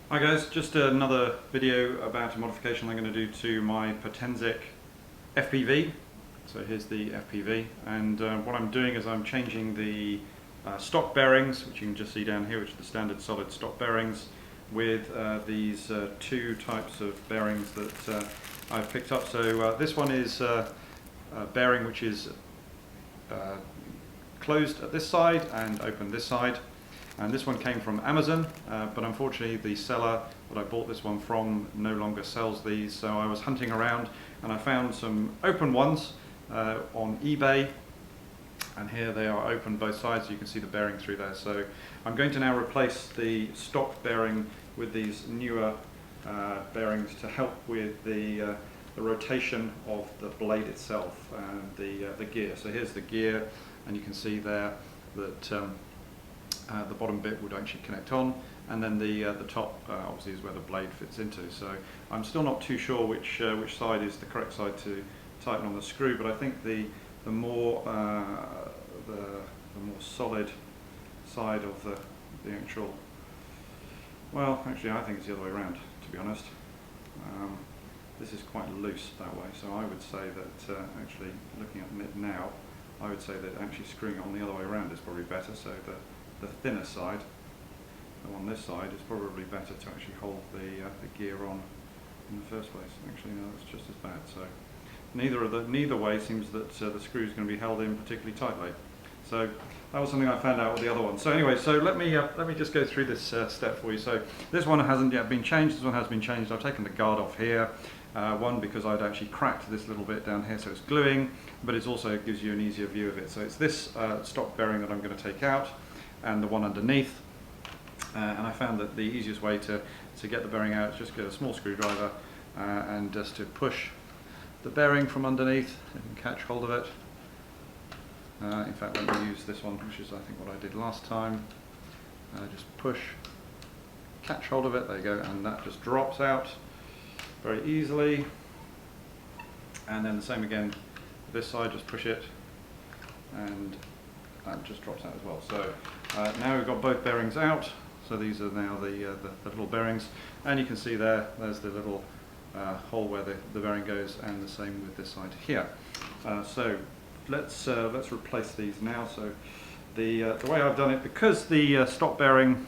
Hi guys, just another video about a modification I'm going to do to my Potensic FPV. So here's the FPV, and what I'm doing is I'm changing the stock bearings, which you can just see down here, which are the standard solid stock bearings, with these two types of bearings that I've picked up. So this one is a bearing which is closed at this side and open this side. And this one came from Amazon, but unfortunately the seller that I bought this one from no longer sells these, so I was hunting around and I found some open ones on eBay, and here they are open both sides, so you can see the bearing through there. So I'm going to now replace the stock bearing with these newer bearings to help with the rotation of the blade itself and the gear. So here's the gear, and you can see there that the bottom bit would actually connect on, and then the top obviously is where the blade fits into. So I'm still not too sure which side is the correct side to tighten on the screw, but I think the more solid side of the actual, well, actually I think it's the other way around, to be honest. This is quite loose that way, so I would say that actually looking at it now, I would say that actually screwing it on the other way around is probably better. So the thinner side, the one on this side, is probably better to actually hold the gear on in the first place. Actually, no, that's just as bad. So neither way seems that the screw is going to be held in particularly tightly. So that was something I found out with the other one. So anyway, so let me just go through this step for you. So this one hasn't yet been changed. This one has been changed. I've taken the guard off here. One, because I'd actually cracked this little bit down here, so it's gluing, but it also gives you an easier view of it. So it's this stock bearing that I'm going to take out, and the one underneath. And I found that the easiest way to get the bearing out is just get a small screwdriver and just to push the bearing from underneath. You can catch hold of it. In fact, let me use this one, which is I think what I did last time. Just push, catch hold of it, there you go, and that just drops out very easily. And then the same again, this side, just push it, and that just drops out as well. So now we've got both bearings out. So these are now the little bearings, and you can see there's the little hole where the bearing goes, and the same with this side here. So let's replace these now. So the way I've done it, because the stock bearing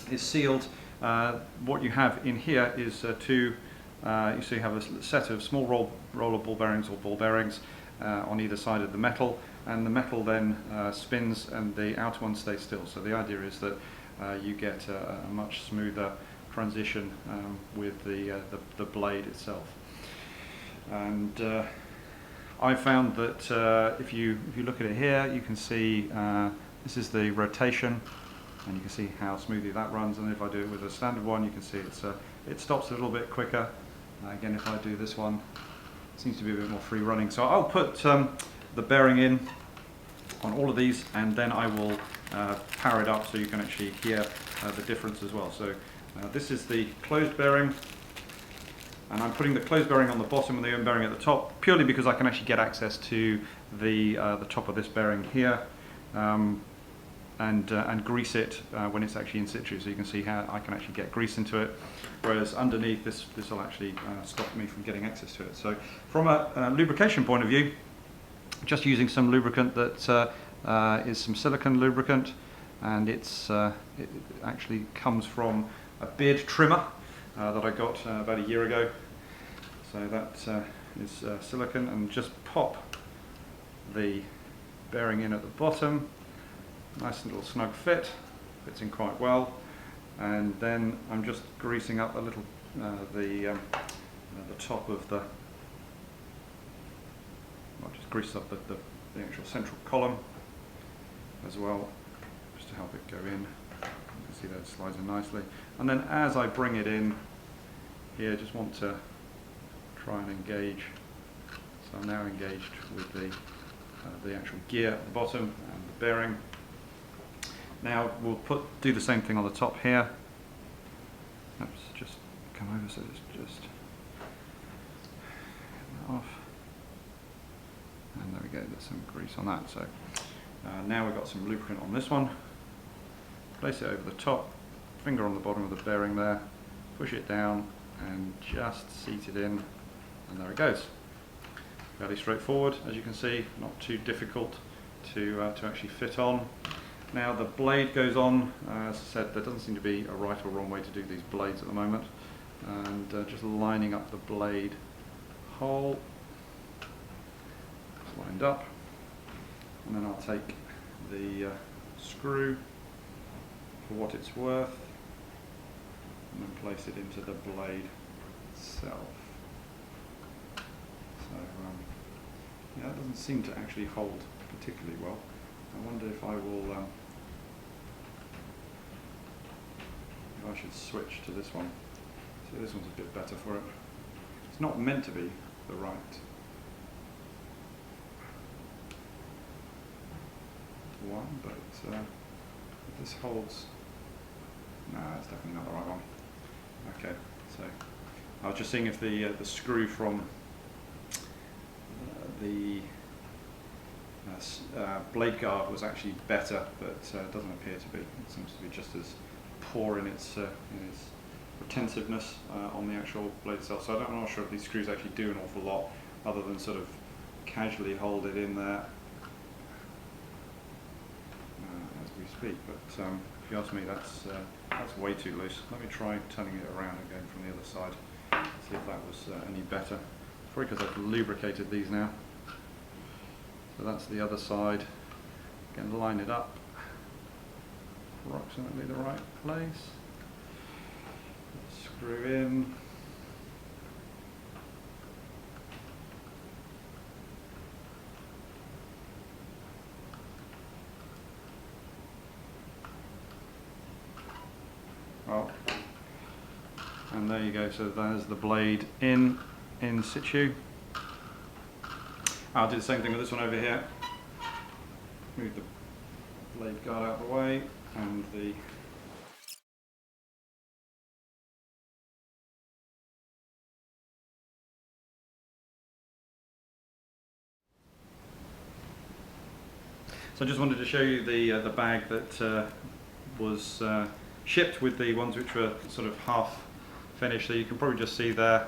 is sealed, what you have in here is you see you have a set of small roller ball bearings or ball bearings on either side of the metal, and the metal then spins and the outer one stays still. So the idea is that you get a much smoother transition with the blade itself. And I found that if you look at it here, you can see this is the rotation, and you can see how smoothly that runs. And if I do it with a standard one, you can see it stops a little bit quicker. Again, if I do this one, it seems to be a bit more free running. So I'll put the bearing in on all of these, and then I will power it up so you can actually hear the difference as well. So this is the closed bearing, and I'm putting the closed bearing on the bottom and the open bearing at the top, purely because I can actually get access to the top of this bearing here, and grease it when it's actually in situ, so you can see how I can actually get grease into it, whereas underneath this will actually stop me from getting access to it. So from a lubrication point of view, just using some lubricant that is some silicone lubricant, and it actually comes from a beard trimmer that I got about a year ago. So that is silicone, and just pop the bearing in at the bottom. Nice little snug fit, fits in quite well, and then I'm just greasing up a little the top of the, well, just grease up the actual central column as well, just to help it go in. You can see that it slides in nicely, and then as I bring it in here, just want to try and engage. So I'm now engaged with the actual gear at the bottom and the bearing. Now we'll do the same thing on the top here. Oops, just come over so it's just get that off. And there we go, there's some grease on that. So now we've got some lubricant on this one. Place it over the top, finger on the bottom of the bearing there, push it down and just seat it in, and there it goes. Fairly straightforward, as you can see, not too difficult to actually fit on. Now the blade goes on, as I said, there doesn't seem to be a right or wrong way to do these blades at the moment, and just lining up the blade hole, it's lined up, and then I'll take the screw for what it's worth and then place it into the blade itself. So yeah, it doesn't seem to actually hold particularly well. I wonder if I will, if I should switch to this one. See, this one's a bit better for it. It's not meant to be the right one, but if this holds, no, it's definitely not the right one. Okay, so I was just seeing if the screw from the blade guard was actually better, but it doesn't appear to be. It seems to be just as poor in its retentiveness on the actual blade itself. So I'm not sure if these screws actually do an awful lot other than sort of casually hold it in there as we speak. But if you ask me, that's way too loose. Let me try turning it around again from the other side, see if that was any better. Probably because I've lubricated these now. So that's the other side. Again, line it up, approximately the right place. Screw in. Well, and there you go. So there's the blade in situ. I'll do the same thing with this one over here. Move the blade guard out of the way and the So I just wanted to show you the bag that was shipped with the ones which were sort of half finished. So you can probably just see there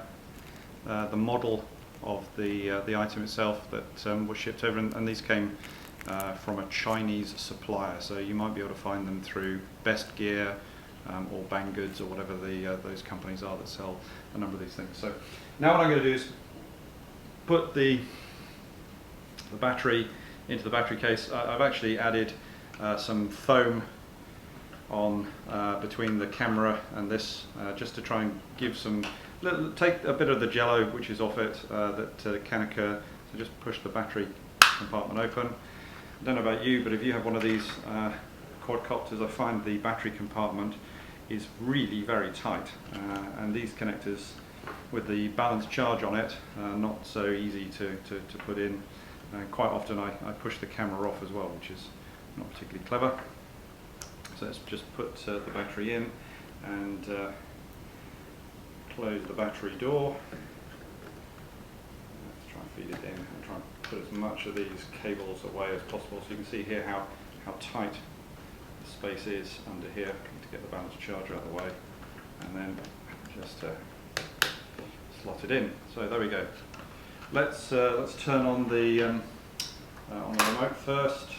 the model of the item itself that was shipped over, and these came from a Chinese supplier. So you might be able to find them through Best Gear or Banggood or whatever those companies are that sell a number of these things. So now what I'm going to do is put the battery into the battery case. I've actually added some foam on between the camera and this just to try and give some, take a bit of the jello which is off it that can occur. So just push the battery compartment open. I don't know about you, but if you have one of these quadcopters, I find the battery compartment is really very tight, and these connectors with the balanced charge on it are not so easy to put in. Quite often I push the camera off as well, which is not particularly clever. So let's just put the battery in and close the battery door. Let's try and feed it in and try and put as much of these cables away as possible. So you can see here how tight the space is under here. To get the balanced charger out of the way, and then just slot it in. So there we go. Let's turn on the remote first.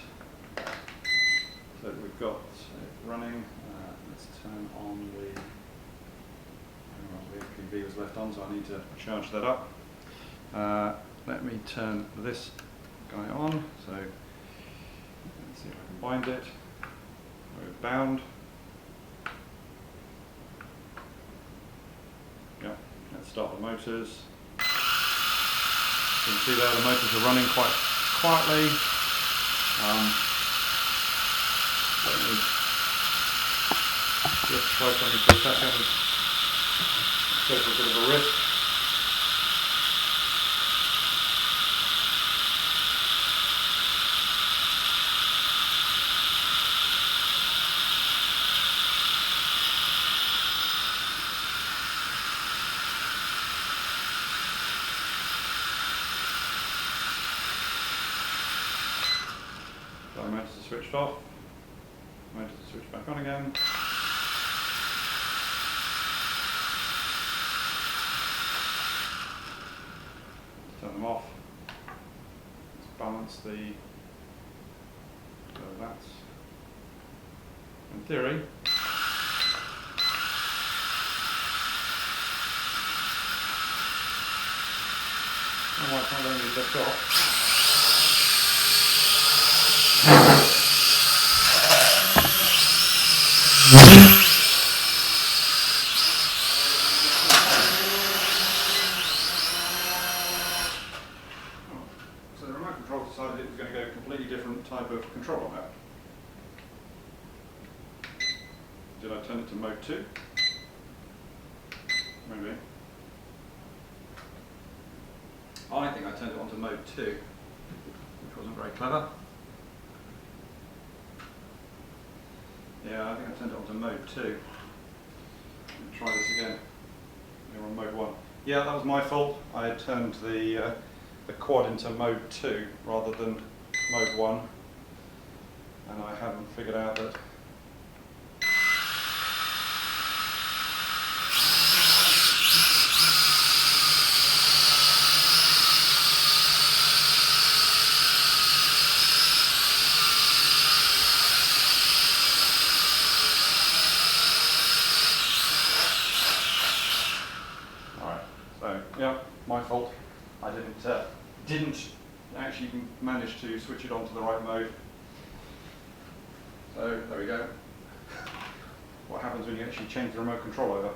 So we've got it running. Let's turn on the APV was left on, so I need to charge that up. Let me turn this guy on. So let's see if I can bind it. We're bound. Yeah, let's start the motors. You can see there the motors are running quite quietly. Let me just try something for a second. Go for a bit of a risk. So motors are switched off, motors are switched back on again. them off. Let's balance the, so that's, in theory, oh, I can't let me lift off. So the remote control decided it was going to go a completely different type of control on that. Did I turn it to mode 2? Maybe. I think I turned it on to mode 2, which wasn't very clever. Yeah, I think I turned it on to mode 2. Let me try this again. You're on mode 1. Yeah, that was my fault. I had turned the quad into mode 2 rather than mode 1, and I hadn't figured out that yeah, my fault. I didn't actually manage to switch it on to the right mode. So there we go. What happens when you actually change the remote control over?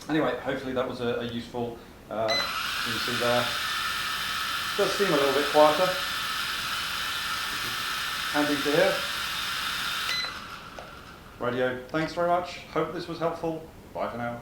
Anyway, hopefully that was a useful. You can see there. It does seem a little bit quieter. Handy to hear. Radio. Thanks very much. Hope this was helpful. Bye for now.